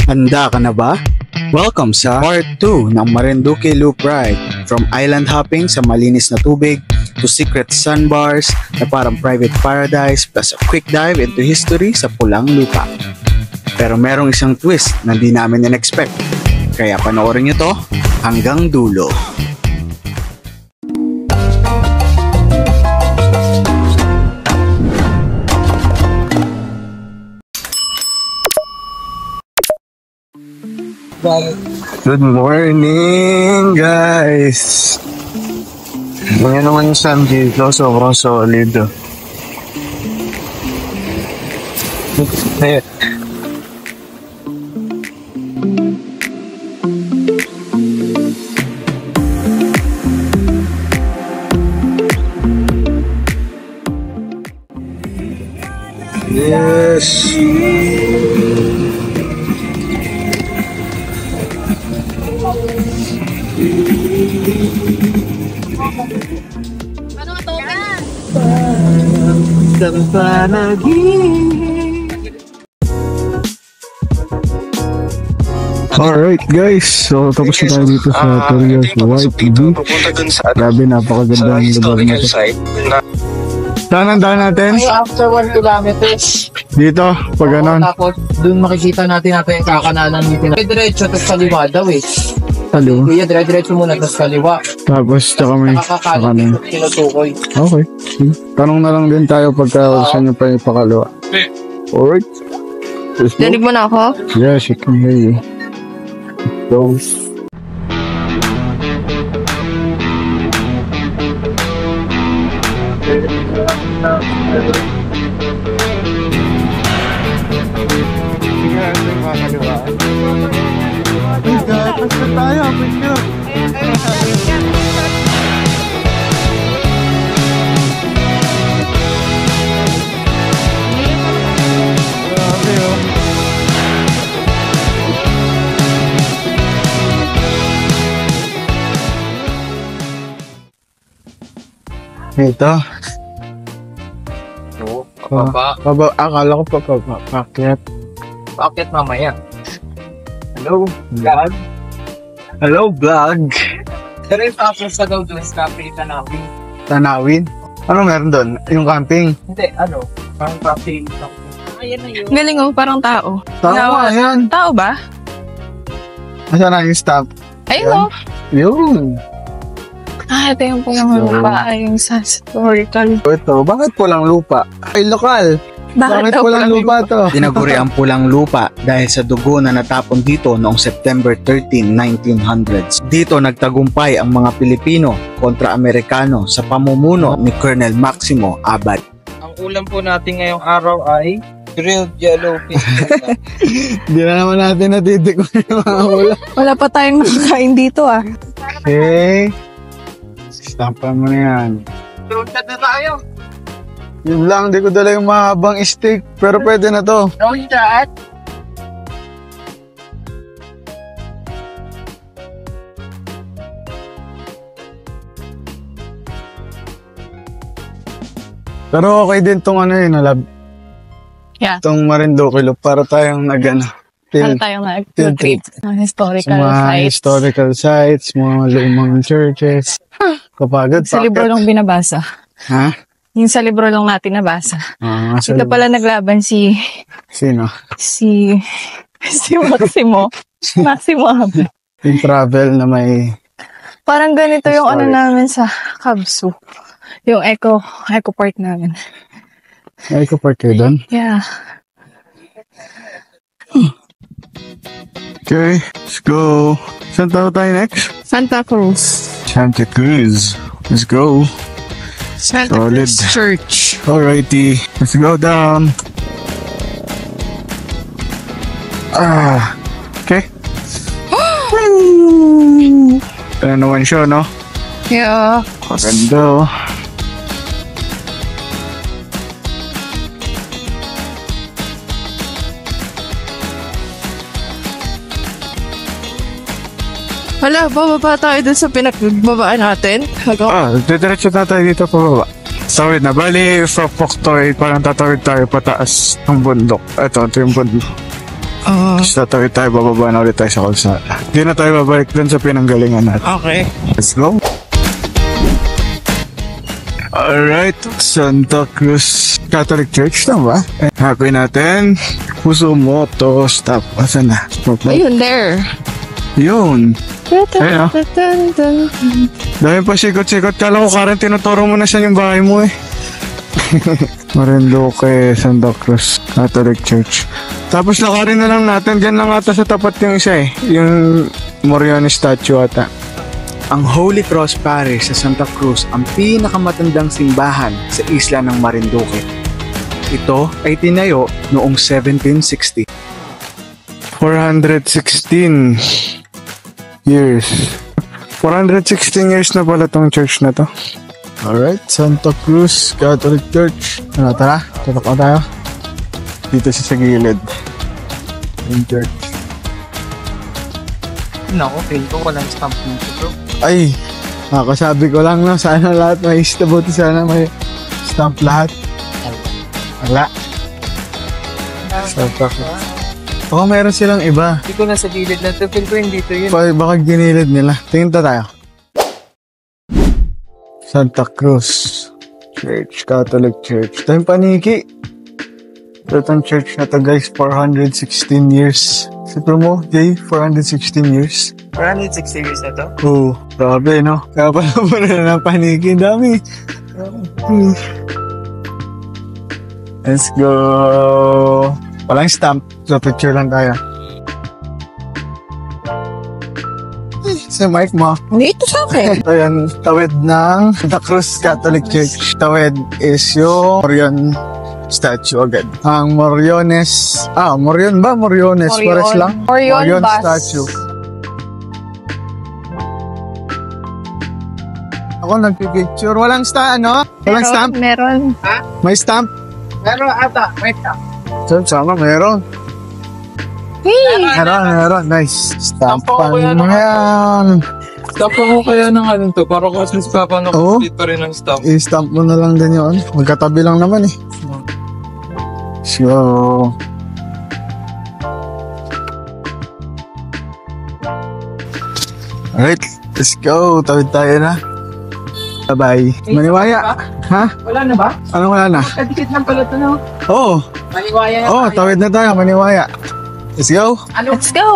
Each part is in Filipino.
Handa ka na ba? Welcome sa Part 2 ng Marinduque Loop Ride. From island hopping sa malinis na tubig to secret sandbars na parang private paradise plus a quick dive into history sa pulang lupa. Pero merong isang twist na di namin in-expect. Kaya panoorin nyo to hanggang dulo. Good morning, guys! Ngayon naman yung sun dito, sobrang solid. Yes! Alright guys, so tapos na tayo dito sa Torres White Beach. Grabe, napakaganda ang lugar na ito. Saan ang daan natin? After 1 kilometers. Dito, pag ganon. Tapos dun makikita natin yung kakanalan dito. Diretso, tapos kaliwa daw eh. Hello. Kuya, diretso muna, tapos kaliwa. Tapos tsaka may Nakakakalit, tinutukoy. Okay. Tanong na lang din tayo pagka saan nyo pa yung pakalawa. Alright. Dinig mo na ako? Yes, I can hear you. Go. Ito. Oo, pababa. Akala ko papakyat. Bakit mamaya? Hello, Vlog? Hello, vlog! Pero yung tapos sa daw doon sa cafe Tanawin. Tanawin? Ano meron doon? Yung camping? Hindi, parang cafe. Ayan na yun. Galing oh, parang tao. Tama, yan. Tao ba? Nasaan na yung stop? Ayun oh. Yun. Ito yung pulang lupa. Yung sa historical. Ito, bakit pulang lupa? Ay, lokal. Bakit daw pulang lupa to? Tinaguri ang pulang lupa dahil sa dugo na natapon dito noong September 13, 1900s. Dito nagtagumpay ang mga Pilipino kontra Amerikano sa pamumuno ni Colonel Maximo Abad. Ang ulam po natin ngayong araw ay grilled yellowfish. Hindi na naman natin natitikman yung mga ulam. Wala pa tayong nakakain dito ah. Okay. Stampan mo na yan. Tuntat na tayo. Yun lang, di ko dala yung mahabang steak. Pero pwede na to. Tuntat. Pero okay din tong ano yun, lab. Yeah. Itong Marinduque Loop para tayong Ano tayong field trip. historical Sa mga sites. historical sites, mga lumang churches. Kapagod. Sa libro lang binabasa. Ha? Yung sa libro lang natin nabasa. Sa Ito pala naglaban si Sino? Maximo. Maximo Abad. Yung travel na may... Parang ganito yung ano namin sa Kabsu. Yung eco park namin. Ay, ko park kayo doon? Yeah. Okay, let's go. Saan tayo next? Santa Cruz. Santa Cruz. Let's go. Santa Solid. Cruz Church. Alrighty, let's go down. Okay. Ano naman siya, no? Yeah. Ganda. Hala, bababa tayo dun sa pinagbabaan natin. Diretso na tayo dito pababa. Tawid na. Bali, from Poktoy, parang tatawid tayo pataas ng bundok. Ito yung bundok. Tapos tatawid tayo, bababa na ulit tayo sa kalsada. Hindi na tayo babalik dun sa pinanggalingan natin. Okay. Let's go. Alright, Santa Cruz Catholic Church na ba? Happy natin. Puso mo to stop. Asan na? Stop na. Ayun, there. Yun. Ayun. Dahil pa sikot-sikot. Kala ko Karen, tinuturo mo na siya yung bahay mo eh. Marinduque, Santa Cruz Catholic Church. Tapos lakarin na lang natin. Diyan lang ata sa tapat yung isa eh. Yung Morione statue ata. Ang Holy Cross Parish sa Santa Cruz ang pinakamatandang simbahan sa isla ng Marinduque. Ito ay tinayo noong 1760. 416 years. 416 years na pala tong church na to. Alright, Santa Cruz Catholic Church. Ano, tara, tutok na tayo. Dito siya sa gilid. Yung church. Naku, feel ko walang stamp dito, bro. Ay, nakasabi ko lang na sana lahat may istabuti, sana may stamp lahat. Wala. Santa Cruz. Baka meron silang iba. Hindi ko nasa gilid na ito. Feel ko hindi ito yun. Baka ginilid nila. Tingin tayo. Santa Cruz Church, Catholic Church. Ito yung paniki. Ito yung church na to guys, 416 years. Sipro mo, Jay, 416 years. 460 years na to? Oo, grabe no? Kaya pala mo na ng paniki, dami. Let's go. Walang stamp, so picture lang tayo. Sa mic mo. Dito sa akin. Ayan, tawid ng Santa Cruz Catholic Church. Tawid is yung Morion statue agad. Ang Moriones, Morion ba? Moriones, pares lang. Morion bus. Statue. Ako nagpipicture. Walang stamp. Meron. May stamp? Pero ata, wait lang. Sama meron. Hey! Meron. Nice. Stampan Ako yan. mo yan. Stamp ko kaya ng ano to. Para kasi si Papa Oo. dito rin ng stamp. I-stamp mo na lang din yun. Magkatabi lang naman eh. So, alright, let's go. Tawid tayo na. Bye-bye. Maniwaya. Ha? Wala na ba? Anong wala na? Kadikit lang pala ito, no? Oo. Maliwaya na Oh, tayo. tawid na tayo. Maniwaya. Let's go. Let's go!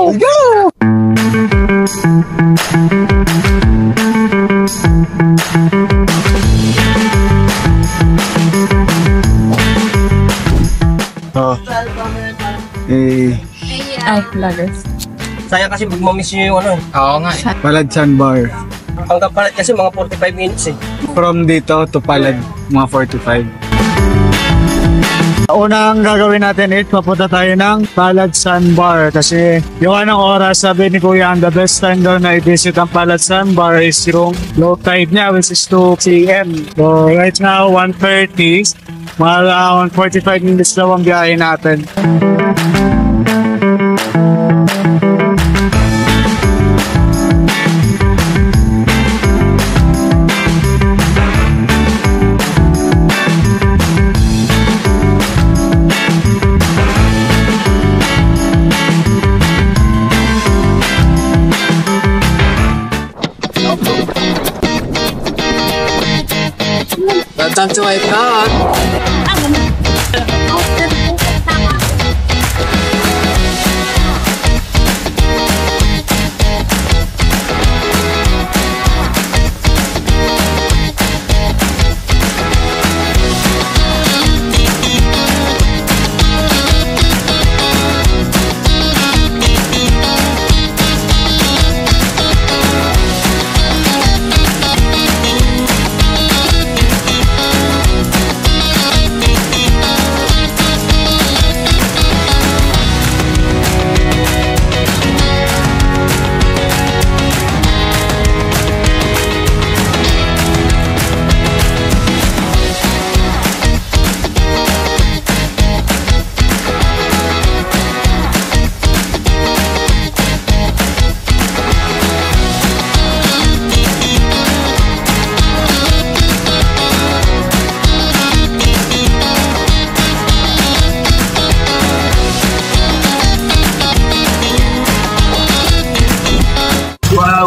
Oh. Eh, Ay, vloggers. Sayang kasi magmamiss nyo yung ano eh. Oo nga eh. Paladsan Bar. Ang kapalit kasi mga 45 minutes eh. From dito to Palad, mga 45. Unang gagawin natin is papunta tayo ng Palad Sandbar kasi yung anong oras sabi ni Kuya ang the best time daw na i-visit ang Palad Sandbar is yung low tide niya which is 2 p.m. So right now 1:30, mga around 45 minutes daw ang biyahe natin. Time to wake up.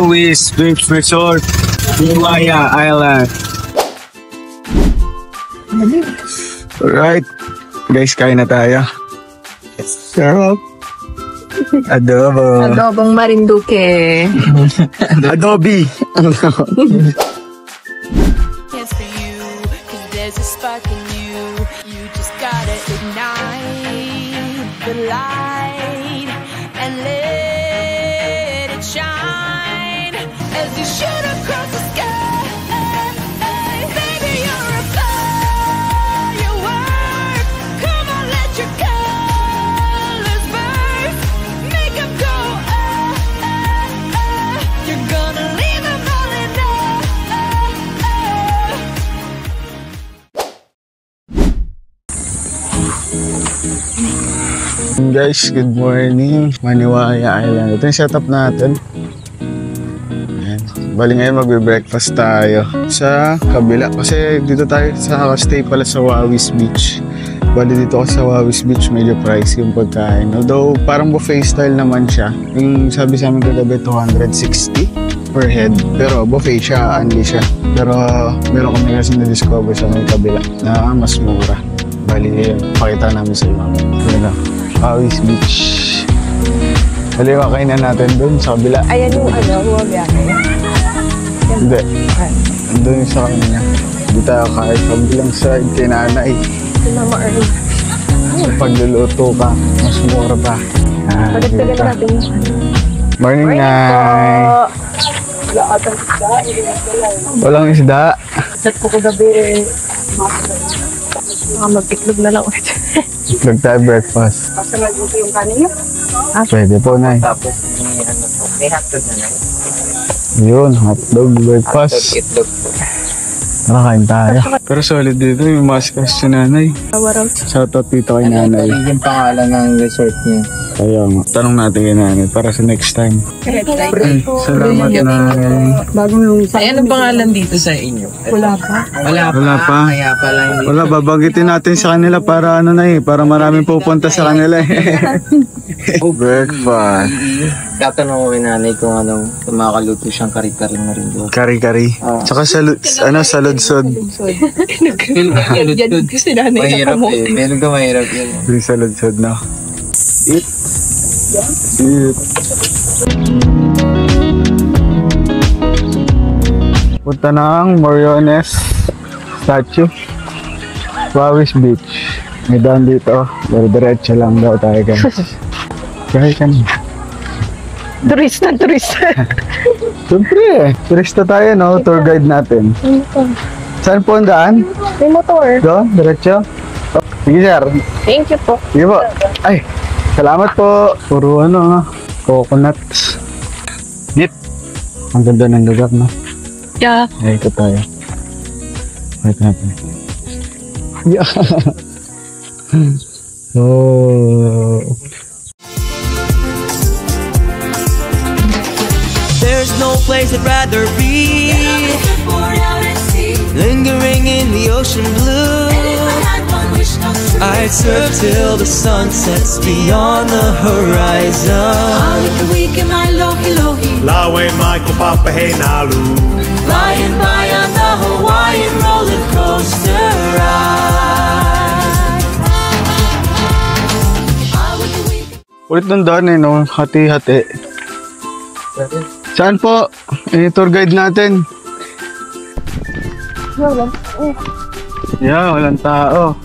Wawis Beach Resort, Hiwaya Island. Alright. Guys, kain na tayo. Sarap. Adobo. Adobong Marinduque. Adobe. It's for you, 'cause there's a spark in you. You just gotta ignite the light and let it shine as you shoot across the sky. Baby, you're a firework. Come on, let your colors burst. Make 'em go, You're gonna leave 'em all in Guys, good morning. Maniwaya Island. Ito yung setup natin. Ayan. Bali ngayon magbe-breakfast tayo sa kabila. Kasi dito tayo sa stay pala sa Wawis Beach. Bali dito ako sa Wawis Beach, medyo pricey yung pagkain. Although parang buffet style naman siya. Yung sabi sa amin kagabi, 260 per head. Pero buffet siya, unli siya. Pero meron kami kasi na-discover sa may kabila na mas mura. Bali, pakita namin sa inyo. Ayan, Wawis Beach. Bali, makain na natin dun sa kabila. Ayan yung huwag-yake. Hindi. Doon yung sa kanya. Hindi tayo kahit kabilang side kay nanay. Mama Earl. Pagluluto ka, mas mura pa. Pagdagdagan natin yung Morning, Nay. Walang isda. Chat ko kagabi. Mag-itlog na lang ulit. Itlog tayo breakfast. Basta nagluto yung kanin niyo? Pwede po, Nay. Tapos, may hotdog na lang. Yun, hotdog breakfast. Itlog. Tara, kain tayo. Pero solid dito, yung maskas si nanay. Awaraw. Shoutout dito kay nanay. Yung pangalan ng resort niya. Kaya nga, tanong natin kay nanay para sa next time. Salamat, Nay. Ay, anong pangalan dito sa inyo? Wala pa. Wala pa. Wala pa. Kaya pala hindi. Wala, babanggitin natin sa kanila para ano na para maraming pupunta sa kanila Breakfast. Tatanong ko kay nanay kung anong kumakaluto siyang kari-kari na rin doon. Kari-kari. Tsaka saludsod. Yan kasi nanay Mahirap nakamote. eh. Meron ka mahirap yun. Yung saludsod na. Eat. Punta ng Moriones statue. Wawis Beach. May daan dito. Diretso lang daw tayo guys. Kaya ka na. Turista. Siyempre, turista tayo, no? Tour guide natin. Saan po ang daan? May motor. Doon, diretso. Oh, sige, sir. Thank you po. Sige po. Ay, salamat po. Puro coconuts. Neat. Ang ganda ng lugar, no? Yeah. Ay, ito tayo. Wait natin. Yeah. Oh. There's no place I'd rather be, lingering in the ocean blue. I'd surf till the sun sets beyond the horizon, Lawe Michael Papahenalu. flying by on the Hawaiian roller coaster ride. Ulit ng daan no? Hati-hati. Saan po? Tour guide natin. Yeah, walang tao.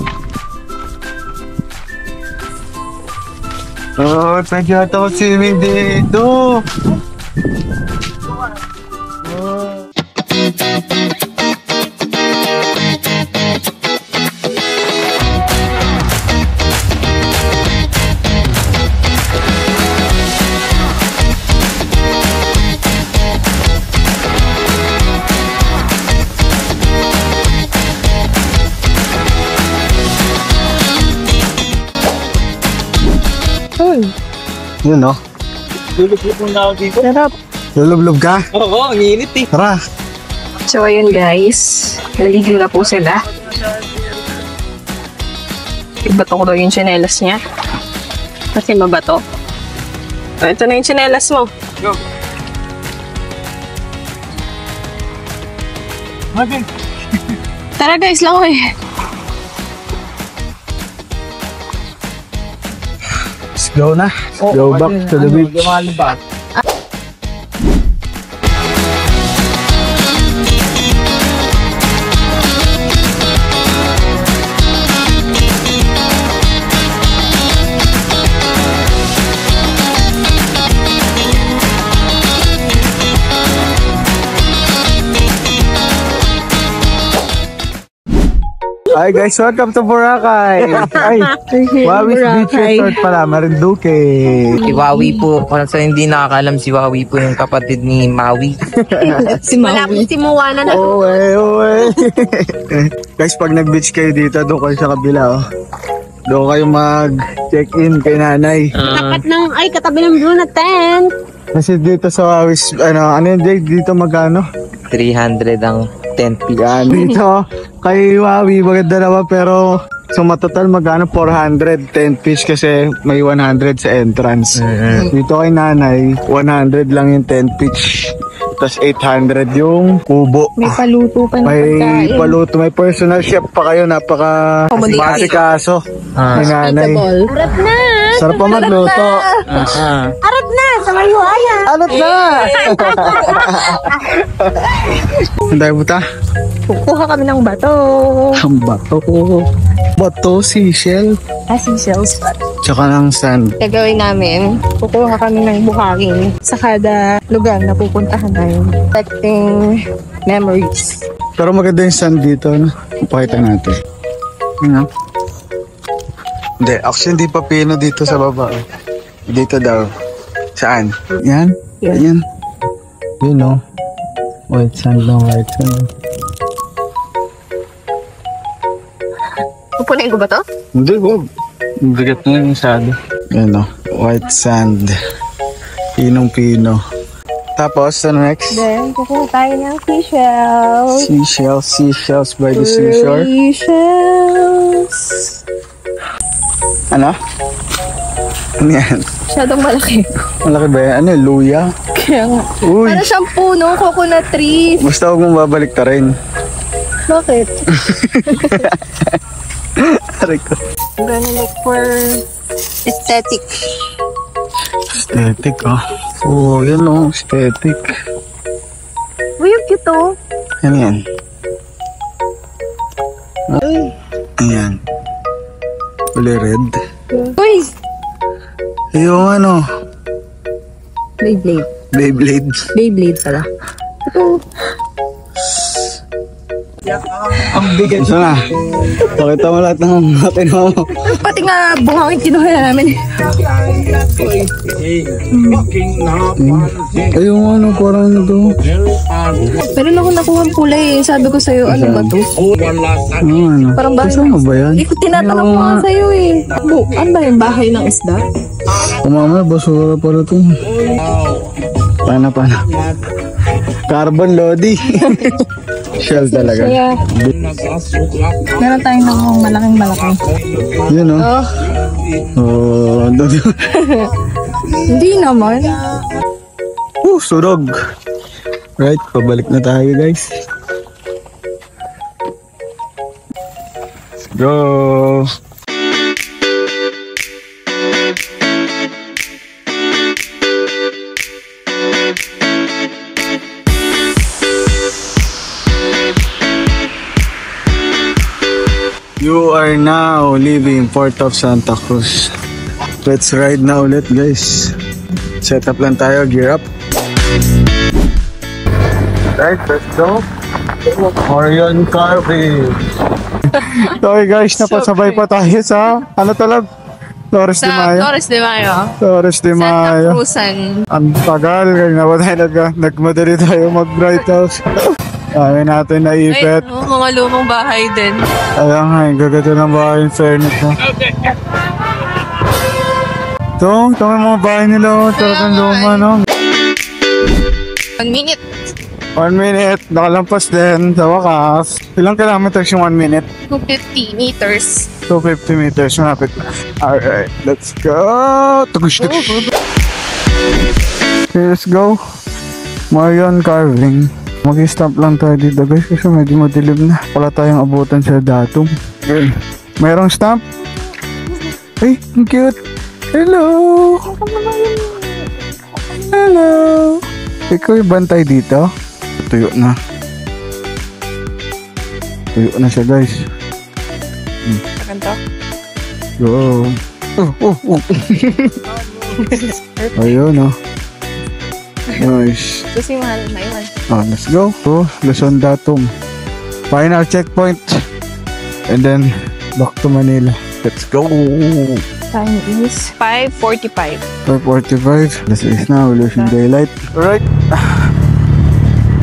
Oh, pwede ata ko swimming dito. Yun, no? Lulublob muna ako dito. Sarap. Lulublob ka? Oo, ang init eh. Tara. So, ayun guys. Naligo na po sila. Ibato ko daw yung tsinelas niya. Kasi mabato. So, ito na yung tsinelas mo. Go. Tara guys, langoy. Let's go na. Go back to the beach. Hi guys, welcome to Boracay. Ay, Wawi's Beach Resort pala, Marinduque. Si Wawi po. Kung sa hindi nakakalam, si Wawi po yung kapatid ni Maui. Si Maui. Si Moana na. Owe. Guys, pag nag-beach kayo dito, doon kayo sa kabila, oh. Doon kayo mag-check-in kay nanay. Katabi ng blue na tent. Kasi dito sa Wawi's, ano yung date dito magkano? 300 ang tent fee. Yan, dito kay Wawi, maganda naman pero so matotal magkano 400 tent fees kasi may 100 sa entrance. Dito kay nanay, 100 lang yung tent fees. Tapos 800 yung kubo. May paluto pa ng May pagkain. paluto, may personal chef pa kayo, napaka matikaso. May nanay. Arap na! Sarap pa magluto. Arap na! Sa mayuaya! Alot na! Anday buta? Kukuha kami ng bato. Ang bato. Bato, seashell. Seashells. Tsaka ng sand. Gagawin namin, kukuha kami ng buhangin sa kada lugar na pupuntahan namin. Collecting memories. Pero maganda yung sand dito, no? Pakita natin. Ano? Hindi, actually hindi pa pino dito sa baba. Dito daw. Saan? Yan? Yan. Yun, no? White sand lang, white sand. Pupunin ko ba to? Hindi, wag. Bigat na yung sado. Yan, no? White sand. Pinong-pino. Tapos, ano next? Then, kukuha tayo ng seashells. Seashells by the seashore. Seashells. Ano? Ano yan? Masyadong malaki. Malaki ba yan? Ano yun? Luya? Kaya nga. Uy! Para siyang puno, coconut trees. Basta huwag mong babalik ta rin. Bakit? Aray ko. I'm gonna look for aesthetic. Aesthetic, oh. Oo, yan oh. Aesthetic. Uy, yung cute oh. Ano yan? Ayan. Uli red. Uy! Yung ano? Beyblade. Beyblade. Beyblade pala. Ito. Ang bigat. Isa na. Pakita mo lahat ng kinuha mo. Pati nga buhangin kinuha na namin. Ayun ano, parang ano to. Meron ako nakuha kulay eh. Sabi ko sa'yo, ano ba to? Ano? Parang bahay. Kasama ba yan? Ikaw tinatanong ko nga sa'yo eh. Ano ba yung bahay ng isda? Kumama, basura pala to. Pana. Carbon Lodi. Shell talaga. Kaya, meron tayong ng malaking-malaki. Yun oh. Oh, Hindi naman. Surog. Right, pabalik na tayo guys. Let's go. You are now leaving Port of Santa Cruz. Let's ride na ulit guys. Set up lang tayo, gear up. Right, let's go. Orion Carving. Okay guys, napasabay pa tayo sa ano talaga? Torres de Mayo. Torres de Mayo. Torres de Mayo. Cruzan. Ang tagal, kanina pa tayo nagmadali tayo mag-bright house. Dami natin naipit. Mga lumang bahay din. Ayan nga, yung gaganda ng bahay in fairness mo. Ito yung mga bahay nila, talagang luma, no? 1 minute. 1 minute, nakalampas din sa wakas. Ilang kilometers yung 1 minute? 250 meters. 250 meters, malapit na. Alright, let's go! Tugush. Okay, let's go. Marion Carving. Mag-stop lang tayo dito guys kasi medyo madilim na. Wala tayong abutan sa datum. Ayun. Mayroong stamp? Ay, ang cute. Hello! Hello! Ikaw yung bantay dito? Tuyo na. Tuyo na siya guys. Ganto. Go. Ayun oh. Nice. Kasi mahal na yun. Oh, let's go. Oh, Luzon datum. Final checkpoint. And then back to Manila. Let's go. Time is 5:45. 5:45. This is now Luzon daylight. Alright.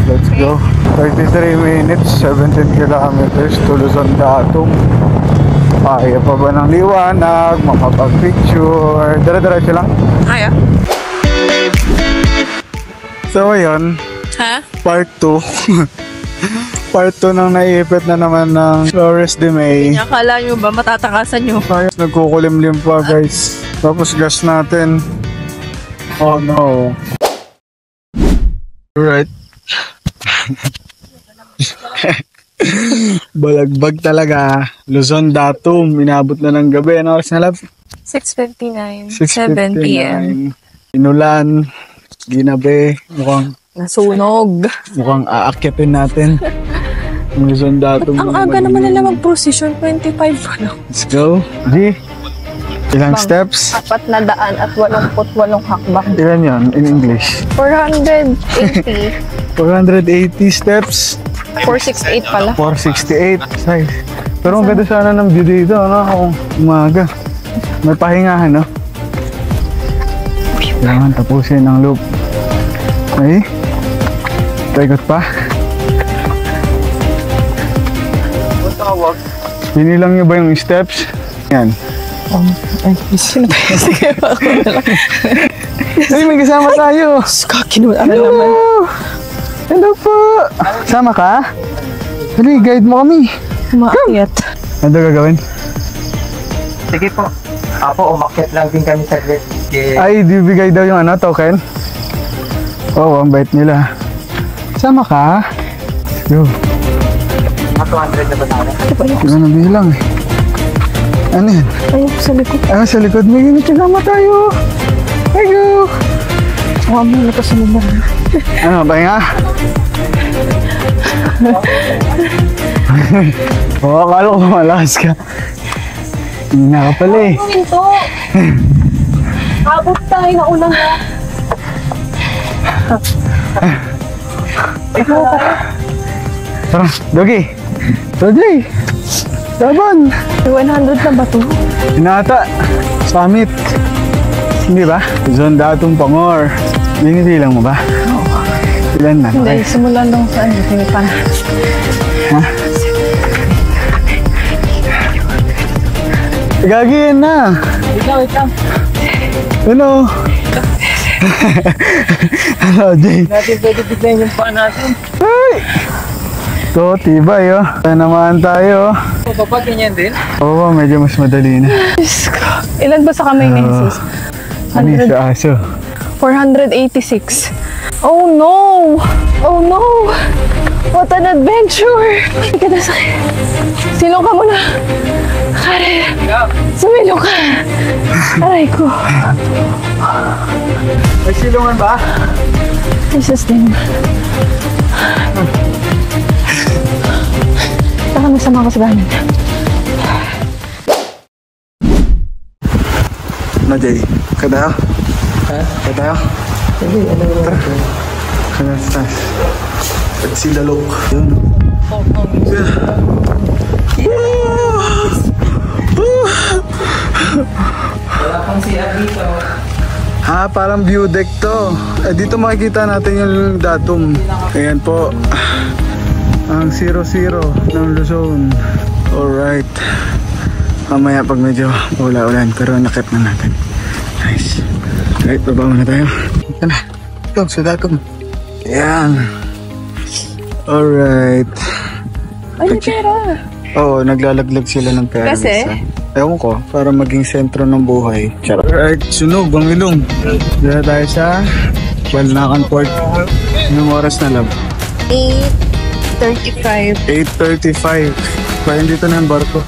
Let's go. 33 minutes, 17 kilometers to Luzon datum. Kaya pa ba ng liwanag? Makapag-picture. Dire-diretso lang. Kaya? So ayun, Ha? part 2. Part 2 ng naiipit na naman ng Flores de May. Akala nyo ba matatakasan nyo? Nagkukulimlim pa guys. Tapos gas natin. Oh no. Right. Balagbag talaga. Luzon datum. Inabot na ng gabi. Ano oras na lab? 6:59. 7 p.m. Inulan. Ginabi. Nasunog. Mukhang aakyatin natin. Ang Luzon datum. Ang aga naman nila mag-procession. 25 pa lang. Let's go. G. Ilang steps? 400 at 88 hakbang. Ilan yun in English? 480. 480 steps. 468 pala. 468. Size. Pero ang ganda sana ng view dito, ano? Kung umaga. May pahingahan, no? Kailangan tapusin ang loop. Ay. Taikot pa. Binilang nyo ba yung steps? Yan. Ay, sige pa ako na lang. Ay, may kasama tayo. Kinuha naman. Hello po. Sama ka? Dali, guide mo kami. Umakyat. Ano gagawin? Sige po. Ako, umakyat lang din kami sa grid. Ay, bibigay daw yung ano, token? Oo, ang bait nila. Sama ka? Go. 200 na ba tayo? Ano bilang eh. Ano yan? Ay, sa likod. Ah, sa likod mo yun. Kasama tayo. Ay, go. Huwag mo na kasunod na. Ano, pahinga? Oo, akala ko malakas ka. Hindi na ka pala eh. Ano ito? Abot tayo na unang na. Tara, Dogi. Dogi. Laban. 100 na ba ito? Hinata. Summit. Hindi ba? Luzon datum Pangor. Binitilang mo ba? Ilan na? Hindi, simulan lang sa ano, tinipan. Ha? Gagiin na. Wait lang. Ano? Hello, Jay. Natin pwede bigyan yung pa natin. Ay! So, tibay oh. Kaya naman tayo. Kapag ganyan din? Oo, medyo mas madali na. Diyos ko. Ilan ba sa kamay na yung sis? Ano yung sa aso? 486. Oh no! Oh no! What an adventure! Ika na sa silong ka muna. Karen, sumilong ka. Aray ko. May silungan ba? Jesus din. Saka masama ko sa gamit. Ano, Jay? Kadayo? Ha? Kadayo? Hindi, ano yung Tara. Kadayo sa taas. At si Lalok. Yun. wala pang CR dito. Ah, parang view deck to. Dito makikita natin yung datum. Ayan po. Ang 00 ng Luzon. Alright. Mamaya pag medyo ula-ulan. Pero nakit na natin. Nice. Right, baba muna tayo. Ito na. Ito, sa datum. Ayan. Alright. Ay, may pera. Oo, naglalaglag sila ng pera. Kasi? Ewan ko, para maging sentro ng buhay. Charot. Alright, sunog, Bangilong. Dito tayo sa Walnakan Port. Anong oras na, love? 8:35. 8:35. Parang dito na yung barko.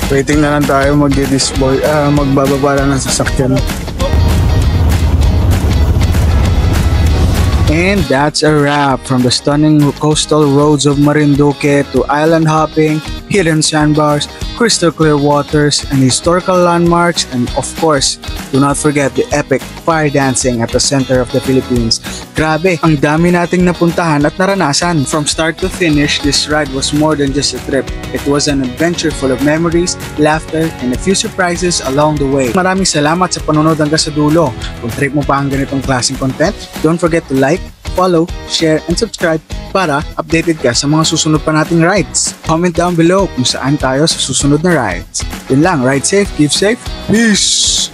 Waiting na lang tayo magbababa na ng sasakyan. And that's a wrap from the stunning coastal roads of Marinduque to island hopping, hidden sandbars, crystal clear waters, and historical landmarks, and of course, do not forget the epic fire dancing at the center of the Philippines. Grabe, ang dami nating napuntahan at naranasan. From start to finish, this ride was more than just a trip. It was an adventure full of memories, laughter, and a few surprises along the way. Maraming salamat sa panonood hanggang sa dulo. Kung trip mo pa ang ganitong klaseng content, don't forget to like, follow, share, and subscribe para updated ka sa mga susunod pa nating rides. Comment down below kung saan tayo sa susunod na rides. Yun lang, ride safe, keep safe, peace!